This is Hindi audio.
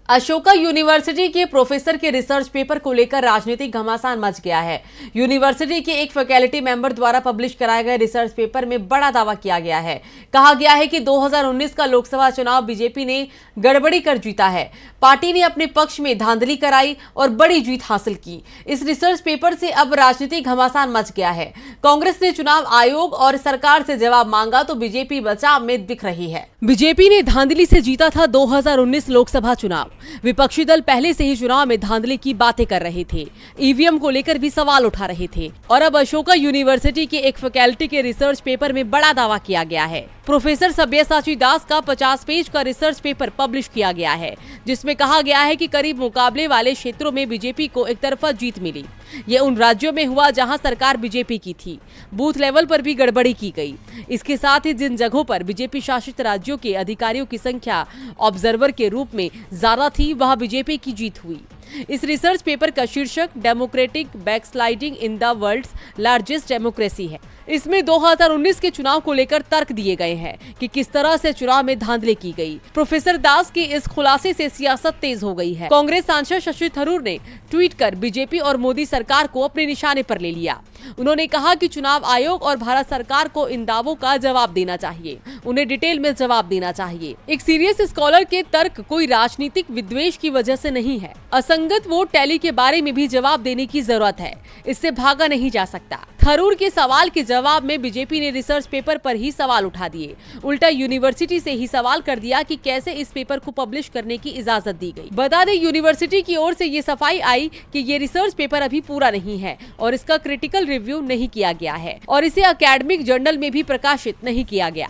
अशोका यूनिवर्सिटी के प्रोफेसर के रिसर्च पेपर को लेकर राजनीतिक घमासान मच गया है। यूनिवर्सिटी के एक फैकल्टी मेंबर द्वारा पब्लिश कराए गए रिसर्च पेपर में बड़ा दावा किया गया है। कहा गया है कि 2019 का लोकसभा चुनाव बीजेपी ने गड़बड़ी कर जीता है। पार्टी ने अपने पक्ष में धांधली कराई और बड़ी जीत हासिल की। इस रिसर्च पेपर से अब राजनीतिक घमासान मच गया है। कांग्रेस ने चुनाव आयोग और सरकार से जवाब मांगा तो बीजेपी बचाव में दिख रही है। बीजेपी ने धांधली से जीता था 2019 लोकसभा चुनाव। विपक्षी दल पहले से ही चुनाव में धांधली की बातें कर रहे थे, ईवीएम को लेकर भी सवाल उठा रहे थे और अब अशोका यूनिवर्सिटी के एक फैकल्टी के रिसर्च पेपर में बड़ा दावा किया गया है। प्रोफेसर सब्यसाची दास का 50 पेज का रिसर्च पेपर पब्लिश किया गया है, जिसमें कहा गया है कि करीब मुकाबले वाले क्षेत्रों में बीजेपी को एक तरफा जीत मिली। ये उन राज्यों में हुआ जहां सरकार बीजेपी की थी। बूथ लेवल पर भी गड़बड़ी की गई। इसके साथ ही जिन जगहों पर बीजेपी शासित राज्यों के अधिकारियों की संख्या ऑब्जर्वर के रूप में ज्यादा थी, वहां बीजेपी की जीत हुई। इस रिसर्च पेपर का शीर्षक democratic backsliding in the world's largest democracy है। इसमें 2019 के चुनाव को लेकर तर्क दिए गए हैं कि किस तरह से चुनाव में धांधली की गई। प्रोफेसर दास के इस खुलासे से सियासत तेज हो गई है। कांग्रेस सांसद शशि थरूर ने ट्वीट कर बीजेपी और मोदी सरकार को अपने निशाने पर ले लिया। उन्होंने कहा कि चुनाव आयोग और भारत सरकार को इन दावों का जवाब देना चाहिए, उन्हें डिटेल में जवाब देना चाहिए। एक सीरियस स्कॉलर के तर्क कोई राजनीतिक विद्वेष की वजह से नहीं है। असंगत वोट टैली के बारे में भी जवाब देने की जरूरत है, इससे भागा नहीं जा सकता। थरूर के सवाल के जवाब में बीजेपी ने रिसर्च पेपर पर ही सवाल उठा दिए। उल्टा यूनिवर्सिटी से ही सवाल कर दिया कि कैसे इस पेपर को पब्लिश करने की इजाजत दी गई। बता दें, यूनिवर्सिटी की ओर से ये सफाई आई कि ये रिसर्च पेपर अभी पूरा नहीं है और इसका क्रिटिकल रिव्यू नहीं किया गया है और इसे एकेडमिक जर्नल में भी प्रकाशित नहीं किया गया।